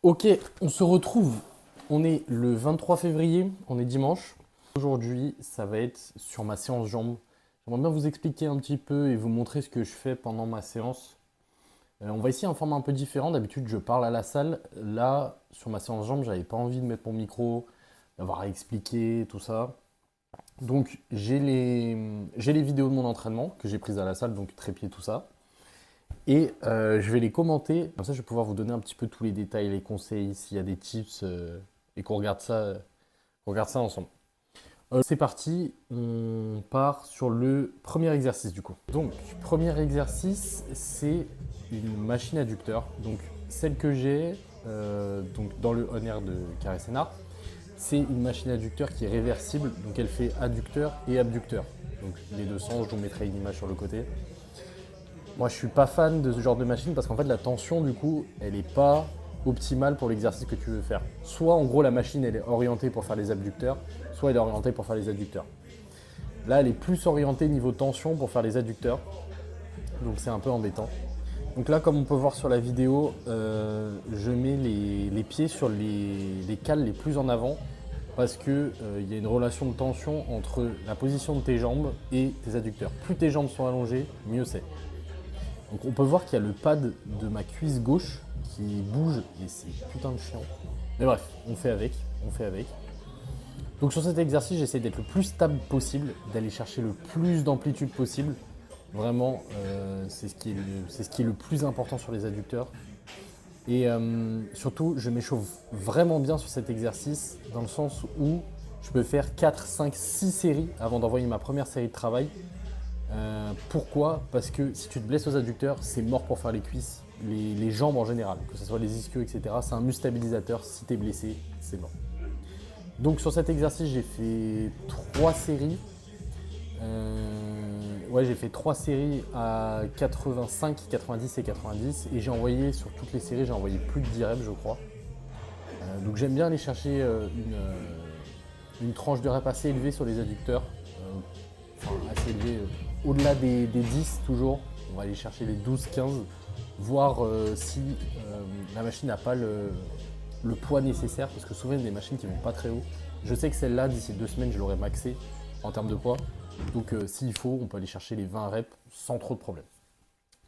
Ok, on se retrouve. On est le 23 février, on est dimanche. Aujourd'hui, ça va être sur ma séance jambes. J'aimerais bien vous expliquer un petit peu et vous montrer ce que je fais pendant ma séance. On va essayer un format un peu différent. D'habitude, je parle à la salle. Là, sur ma séance jambes, j'avais pas envie de mettre mon micro, d'avoir à expliquer tout ça. Donc, j'ai les vidéos de mon entraînement que j'ai prises à la salle, donc trépied, tout ça. Et je vais les commenter. Comme ça, je vais pouvoir vous donner un petit peu tous les détails, les conseils, s'il y a des tips, et qu'on regarde ça ensemble. C'est parti, on part sur le premier exercice du coup. Donc, premier exercice, c'est une machine adducteur. Donc, celle que j'ai donc dans le On Air de Carré Sénard, c'est une machine adducteur qui est réversible. Donc, elle fait adducteur et abducteur. Donc, les deux sens, je vous mettrai une image sur le côté. Moi, je suis pas fan de ce genre de machine parce qu'en fait, la tension, du coup, elle n'est pas optimale pour l'exercice que tu veux faire. Soit, en gros, la machine, elle est orientée pour faire les abducteurs, soit elle est orientée pour faire les adducteurs. Là, elle est plus orientée niveau tension pour faire les adducteurs, donc c'est un peu embêtant. Donc là, comme on peut voir sur la vidéo, je mets les pieds sur les cales les plus en avant parce qu'il y a une relation de tension entre la position de tes jambes et tes adducteurs. Plus tes jambes sont allongées, mieux c'est. Donc on peut voir qu'il y a le pad de ma cuisse gauche qui bouge et c'est putain de chiant. Mais bref, on fait avec, on fait avec. Donc sur cet exercice, j'essaie d'être le plus stable possible, d'aller chercher le plus d'amplitude possible. Vraiment, c'est ce qui est le plus important sur les adducteurs. Et surtout, je m'échauffe vraiment bien sur cet exercice dans le sens où je peux faire 4, 5, 6 séries avant d'envoyer ma première série de travail. Pourquoi? Parce que si tu te blesses aux adducteurs, c'est mort pour faire les cuisses, les jambes en général, que ce soit les ischios, etc. C'est un muscle stabilisateur. Si tu es blessé, c'est mort. Donc sur cet exercice, j'ai fait 3 séries. J'ai fait 3 séries à 85, 90 et 90. Et j'ai envoyé sur toutes les séries, j'ai envoyé plus de 10 reps, je crois. Donc j'aime bien aller chercher une tranche de rep assez élevée sur les adducteurs. Assez élevée. Au-delà des 10 toujours, on va aller chercher les 12-15, voir si la machine n'a pas le poids nécessaire, parce que souvent il y a des machines qui ne vont pas très haut. Je sais que celle-là, d'ici 2 semaines, je l'aurai maxée en termes de poids. Donc s'il faut, on peut aller chercher les 20 reps sans trop de problème.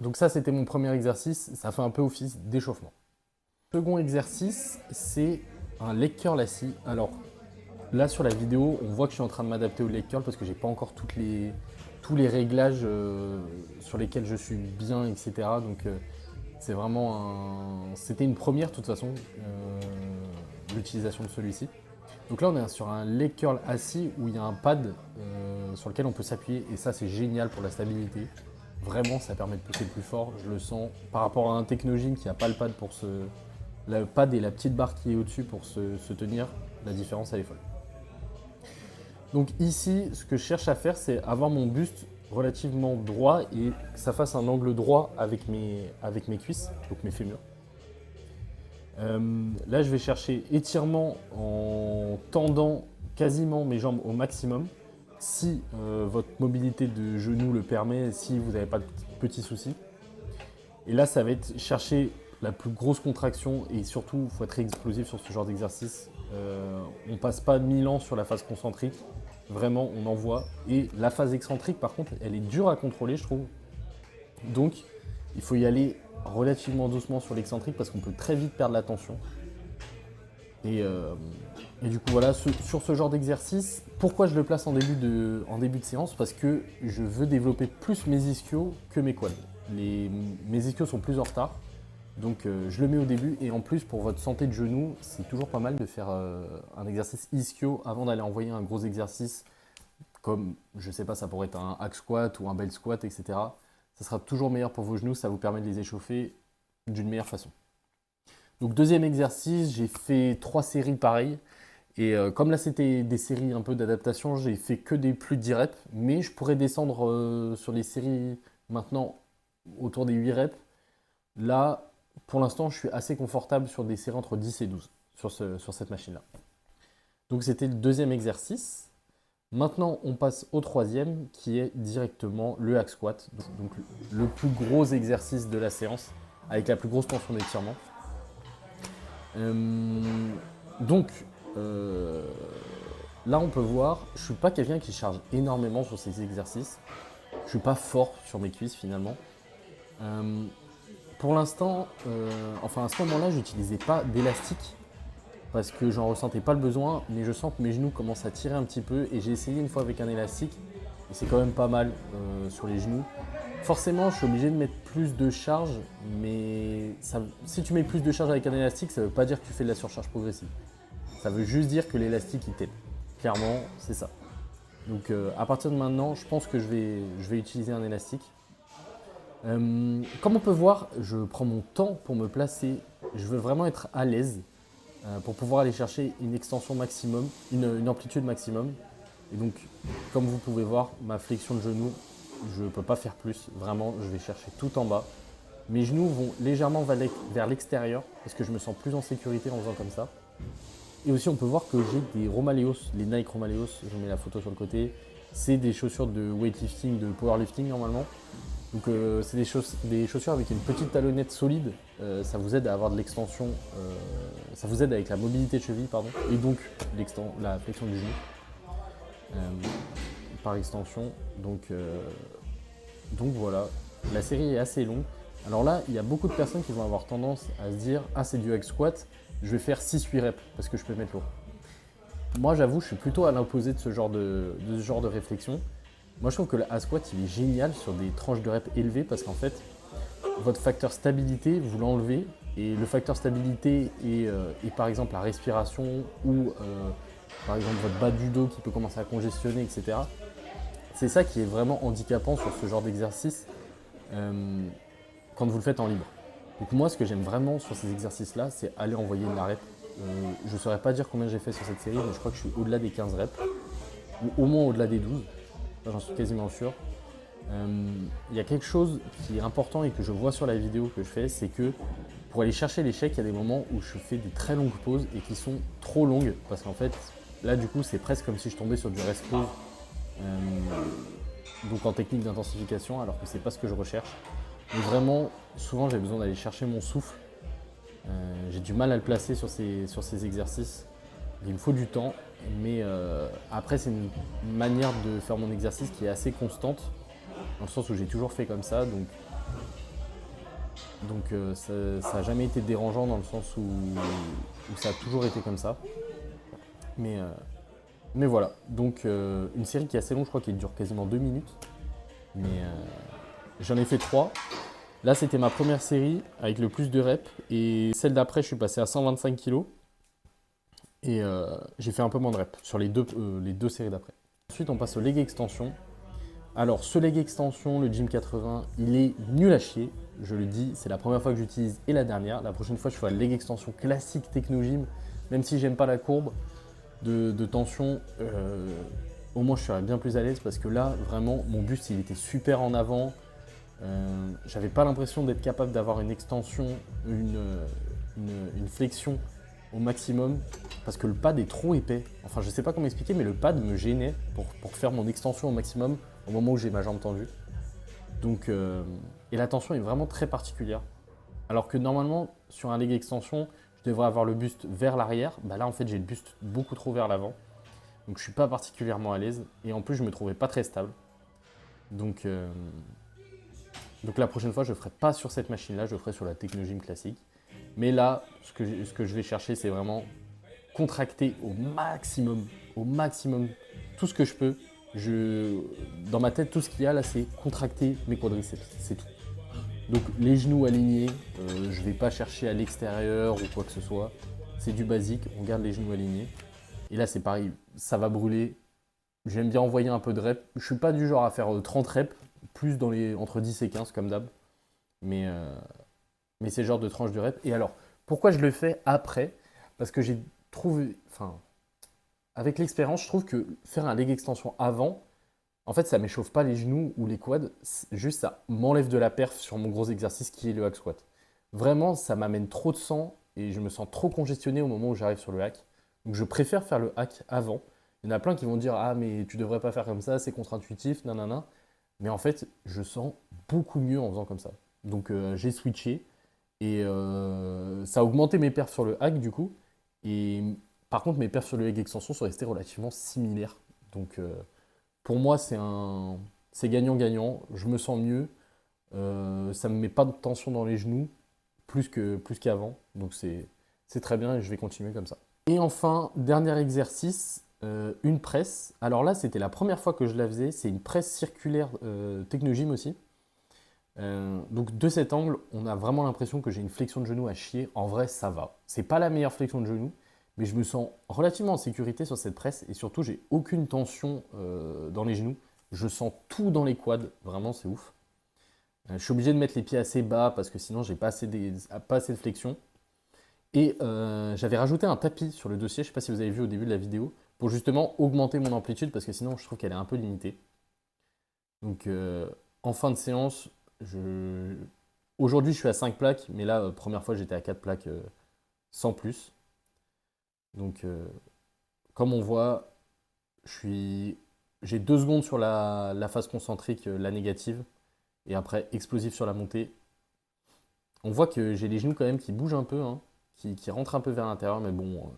Donc ça, c'était mon premier exercice, ça fait un peu office d'échauffement. Second exercice, c'est un leg curl assis. Alors là sur la vidéo, on voit que je suis en train de m'adapter au leg curl parce que j'ai pas encore tous les réglages sur lesquels je suis bien, etc. Donc c'est vraiment c'était une première de toute façon, l'utilisation de celui-ci. Donc là on est sur un leg curl assis où il y a un pad sur lequel on peut s'appuyer et ça c'est génial pour la stabilité. Vraiment ça permet de pousser plus fort, je le sens. Par rapport à un Technogym qui n'a pas le pad le pad et la petite barre qui est au-dessus pour se tenir, la différence elle est folle. Donc ici, ce que je cherche à faire, c'est avoir mon buste relativement droit et que ça fasse un angle droit avec mes cuisses, donc mes fémurs. Là, je vais chercher étirement en tendant quasiment mes jambes au maximum. Si votre mobilité de genou le permet, si vous n'avez pas de petits soucis. Et là, ça va être chercher la plus grosse contraction et surtout, il faut être explosif sur ce genre d'exercice. On passe pas 1000 ans sur la phase concentrique. Vraiment, on envoie. Et la phase excentrique, par contre, elle est dure à contrôler, je trouve. Donc, il faut y aller relativement doucement sur l'excentrique parce qu'on peut très vite perdre la tension. Et du coup, voilà, sur ce genre d'exercice, pourquoi je le place en début de séance? Parce que je veux développer plus mes ischios que mes quads. Mes ischios sont plus en retard. Donc je le mets au début et en plus pour votre santé de genou, c'est toujours pas mal de faire un exercice ischio avant d'aller envoyer un gros exercice comme, je sais pas, ça pourrait être un hack squat ou un belt squat, etc. Ça sera toujours meilleur pour vos genoux, ça vous permet de les échauffer d'une meilleure façon. Donc deuxième exercice, j'ai fait 3 séries pareilles. Et comme là c'était des séries un peu d'adaptation, j'ai fait que des plus de 10 reps, mais je pourrais descendre sur les séries maintenant autour des 8 reps. Là, pour l'instant, je suis assez confortable sur des séries entre 10 et 12 sur cette machine-là. Donc c'était le deuxième exercice. Maintenant, on passe au troisième qui est directement le hack squat. Donc le plus gros exercice de la séance avec la plus grosse tension d'étirement. Euh, donc, euh, là, on peut voir, je suis pas quelqu'un qui charge énormément sur ces exercices. Je suis pas fort sur mes cuisses finalement. Euh, pour l'instant, enfin à ce moment-là, j'utilisais pas d'élastique parce que j'en ressentais pas le besoin, mais je sens que mes genoux commencent à tirer un petit peu et j'ai essayé une fois avec un élastique et c'est quand même pas mal sur les genoux. Forcément, je suis obligé de mettre plus de charge, mais si tu mets plus de charge avec un élastique, ça veut pas dire que tu fais de la surcharge progressive. Ça veut juste dire que l'élastique il t'aide. Clairement, c'est ça. Donc à partir de maintenant, je pense que je vais utiliser un élastique. Comme on peut voir, je prends mon temps pour me placer. Je veux vraiment être à l'aise pour pouvoir aller chercher une extension maximum, une amplitude maximum. Et donc, comme vous pouvez voir, ma flexion de genou, je ne peux pas faire plus. Vraiment, je vais chercher tout en bas. Mes genoux vont légèrement vers l'extérieur parce que je me sens plus en sécurité en faisant comme ça. Et aussi, on peut voir que j'ai des Romaleos, les Nike Romaleos, je mets la photo sur le côté. C'est des chaussures de weightlifting, de powerlifting normalement. Donc c'est des chaussures avec une petite talonnette solide. Ça vous aide à avoir de l'extension, ça vous aide avec la mobilité de cheville, pardon, et donc la flexion du genou euh, par extension. Donc voilà, la série est assez longue. Alors là, il y a beaucoup de personnes qui vont avoir tendance à se dire ah c'est du hack squat, je vais faire 6-8 reps parce que je peux mettre lourd. Moi j'avoue, je suis plutôt à l'opposé de ce genre de réflexion. Moi je trouve que le hack squat il est génial sur des tranches de reps élevées parce qu'en fait votre facteur stabilité, vous l'enlevez. Et le facteur stabilité est par exemple la respiration ou par exemple votre bas du dos qui peut commencer à congestionner, etc. C'est ça qui est vraiment handicapant sur ce genre d'exercice euh, quand vous le faites en libre. Donc moi, ce que j'aime vraiment sur ces exercices-là, c'est aller envoyer de la rep. Je ne saurais pas dire combien j'ai fait sur cette série, mais je crois que je suis au-delà des 15 reps, ou au moins au-delà des 12. J'en suis quasiment sûr. Il y a quelque chose qui est important et que je vois sur la vidéo que je fais, c'est que pour aller chercher l'échec, il y a des moments où je fais des très longues pauses et qui sont trop longues parce qu'en fait, là du coup, c'est presque comme si je tombais sur du rest pause, donc en technique d'intensification, alors que c'est pas ce que je recherche. Donc vraiment, souvent j'ai besoin d'aller chercher mon souffle. J'ai du mal à le placer sur ces exercices. Il me faut du temps, mais après c'est une manière de faire mon exercice qui est assez constante dans le sens où j'ai toujours fait comme ça, donc ça n'a jamais été dérangeant dans le sens où ça a toujours été comme ça. Mais, euh, mais voilà, donc une série qui est assez longue, je crois qu'elle dure quasiment 2 minutes, mais j'en ai fait 3. Là c'était ma première série avec le plus de reps, et celle d'après je suis passé à 125 kg, et j'ai fait un peu moins de reps sur les deux séries d'après. Ensuite on passe au leg extension. Alors, ce leg extension, le Gym 80, il est nul à chier. Je le dis, c'est la première fois que j'utilise et la dernière. La prochaine fois, je ferai le leg extension classique Technogym. Même si j'aime pas la courbe de tension, au moins je serai bien plus à l'aise parce que là, vraiment, mon buste, il était super en avant. J'avais pas l'impression d'être capable d'avoir une extension, une flexion au maximum parce que le pad est trop épais. Enfin, je sais pas comment expliquer, mais le pad me gênait pour faire mon extension au maximum au moment où j'ai ma jambe tendue. Donc, et la tension est vraiment très particulière. Alors que normalement, sur un leg extension, je devrais avoir le buste vers l'arrière. Bah là, en fait, j'ai le buste beaucoup trop vers l'avant. Donc, je suis pas particulièrement à l'aise. Et en plus, je me trouvais pas très stable. Donc, donc la prochaine fois, je ne ferai pas sur cette machine-là, je le ferai sur la Technogym classique. Mais là, ce que je vais chercher, c'est vraiment contracter au maximum, tout ce que je peux. Dans ma tête, tout ce qu'il y a là, c'est contracter mes quadriceps, c'est tout. Donc les genoux alignés, je ne vais pas chercher à l'extérieur ou quoi que ce soit. C'est du basique, on garde les genoux alignés. Et là, c'est pareil, ça va brûler. J'aime bien envoyer un peu de reps. Je ne suis pas du genre à faire 30 reps, plus entre 10 et 15 comme d'hab. Mais, euh, mais c'est le genre de tranche de rep. Et alors, pourquoi je le fais après? Parce que j'ai trouvé, enfin, avec l'expérience, je trouve que faire un leg extension avant, en fait, ça m'échauffe pas les genoux ou les quads, juste ça m'enlève de la perf sur mon gros exercice qui est le hack squat. Vraiment, ça m'amène trop de sang et je me sens trop congestionné au moment où j'arrive sur le hack. Donc je préfère faire le hack avant. Il y en a plein qui vont dire ah mais tu devrais pas faire comme ça, c'est contre-intuitif, nanana. Mais en fait, je sens beaucoup mieux en faisant comme ça. Donc j'ai switché Et ça a augmenté mes perfs sur le hack du coup. Et par contre, mes perfs sur le leg extension sont restés relativement similaires. Donc pour moi, c'est gagnant-gagnant. Je me sens mieux. Ça ne me met pas de tension dans les genoux plus qu'avant. Donc c'est très bien et je vais continuer comme ça. Et enfin, dernier exercice, une presse. Alors là, c'était la première fois que je la faisais. C'est une presse circulaire Technogym aussi. Donc de cet angle, on a vraiment l'impression que j'ai une flexion de genou à chier. En vrai, ça va. C'est pas la meilleure flexion de genou, mais je me sens relativement en sécurité sur cette presse et surtout, j'ai aucune tension dans les genoux. Je sens tout dans les quads. Vraiment, c'est ouf. Je suis obligé de mettre les pieds assez bas parce que sinon, j'ai pas assez de flexion. Et j'avais rajouté un tapis sur le dossier, je ne sais pas si vous avez vu au début de la vidéo, pour justement augmenter mon amplitude parce que sinon je trouve qu'elle est un peu limitée. Donc en fin de séance, aujourd'hui je suis à 5 plaques, mais là, première fois j'étais à 4 plaques sans plus. Donc comme on voit, j'ai 2 secondes sur la phase concentrique, la négative, et après explosif sur la montée. On voit que j'ai les genoux quand même qui bougent un peu, hein, qui rentrent un peu vers l'intérieur, mais bon,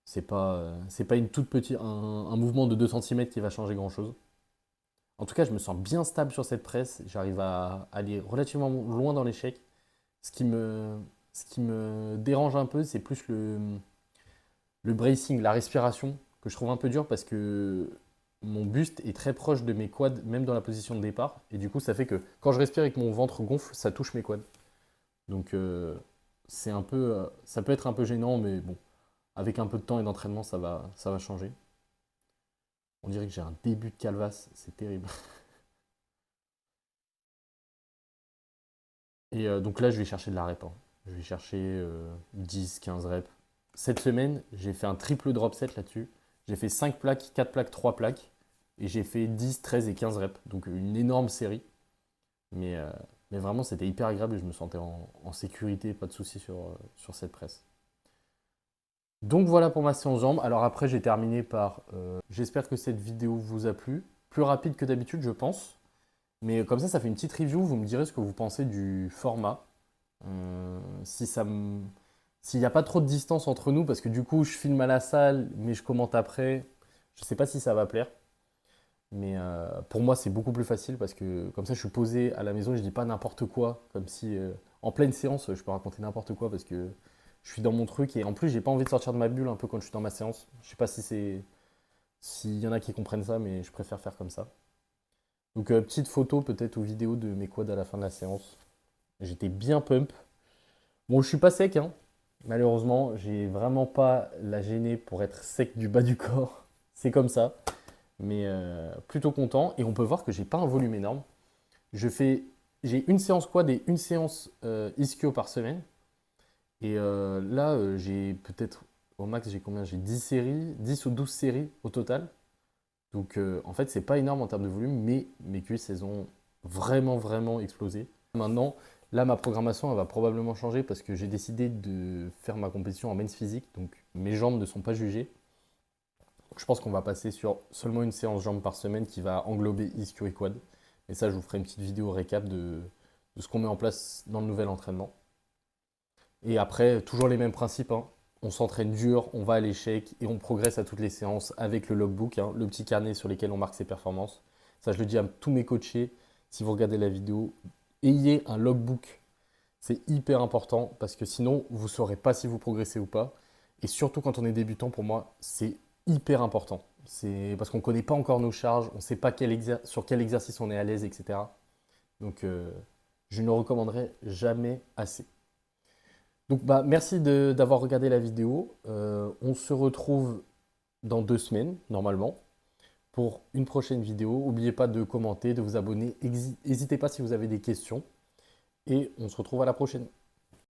c'est pas une toute petite, un mouvement de 2 cm qui va changer grand-chose. En tout cas, je me sens bien stable sur cette presse. J'arrive à aller relativement loin dans l'échec. Ce qui me, ce qui me dérange un peu, c'est plus le bracing, la respiration, que je trouve un peu dur parce que mon buste est très proche de mes quads, même dans la position de départ. Et du coup, ça fait que quand je respire et que mon ventre gonfle, ça touche mes quads. Donc, ça peut être un peu gênant, mais bon, avec un peu de temps et d'entraînement, ça va changer. On dirait que j'ai un début de calvasse, c'est terrible. Et donc là, je vais chercher de la rep, hein. Je vais chercher 10, 15 reps. Cette semaine, j'ai fait un triple drop set là-dessus. J'ai fait 5 plaques, 4 plaques, 3 plaques. Et j'ai fait 10, 13 et 15 reps. Donc une énorme série. Mais, euh, mais vraiment, c'était hyper agréable et je me sentais en sécurité, pas de soucis sur cette presse. Donc voilà pour ma séance jambes. Alors après, j'ai terminé par... j'espère que cette vidéo vous a plu. Plus rapide que d'habitude, je pense. Mais comme ça fait une petite review. Vous me direz ce que vous pensez du format. Si ça me... S'il n'y a pas trop de distance entre nous, parce que du coup, je filme à la salle, mais je commente après, je ne sais pas si ça va plaire. Mais pour moi, c'est beaucoup plus facile parce que comme ça, je suis posé à la maison et je dis pas n'importe quoi. Comme si en pleine séance, je peux raconter n'importe quoi parce que je suis dans mon truc et en plus, j'ai pas envie de sortir de ma bulle un peu quand je suis dans ma séance. Je sais pas si c'est s'il y en a qui comprennent ça, mais je préfère faire comme ça. Donc, petite photo peut-être ou vidéo de mes quads à la fin de la séance. J'étais bien pump. Bon, je suis pas sec, hein. Malheureusement, j'ai vraiment pas la gênée pour être sec du bas du corps. C'est comme ça. Mais plutôt content. Et on peut voir que j'ai pas un volume énorme. Je fais, j'ai une séance quad et une séance ischio par semaine. Et là, j'ai peut-être, au max, j'ai combien? J'ai 10 séries, 10 ou 12 séries au total. Donc en fait, c'est pas énorme en termes de volume, mais mes cuisses, elles ont vraiment explosé. Maintenant, là, ma programmation, elle va probablement changer parce que j'ai décidé de faire ma compétition en men's physique. Donc mes jambes ne sont pas jugées. Donc, je pense qu'on va passer sur seulement une séance jambes par semaine qui va englober ischio et quad. Et ça, je vous ferai une petite vidéo récap de ce qu'on met en place dans le nouvel entraînement. Et après, toujours les mêmes principes, hein. On s'entraîne dur, on va à l'échec et on progresse à toutes les séances avec le logbook, hein, le petit carnet sur lequel on marque ses performances. Ça, je le dis à tous mes coachés. Si vous regardez la vidéo, ayez un logbook. C'est hyper important parce que sinon, vous ne saurez pas si vous progressez ou pas. Et surtout quand on est débutant, pour moi, c'est hyper important. C'est parce qu'on ne connaît pas encore nos charges, on ne sait pas sur quel exercice on est à l'aise, etc. Donc, je ne le recommanderais jamais assez. Donc, bah, merci d'avoir regardé la vidéo. On se retrouve dans 2 semaines, normalement, pour une prochaine vidéo. N'oubliez pas de commenter, de vous abonner. N'hésitez pas si vous avez des questions. Et on se retrouve à la prochaine.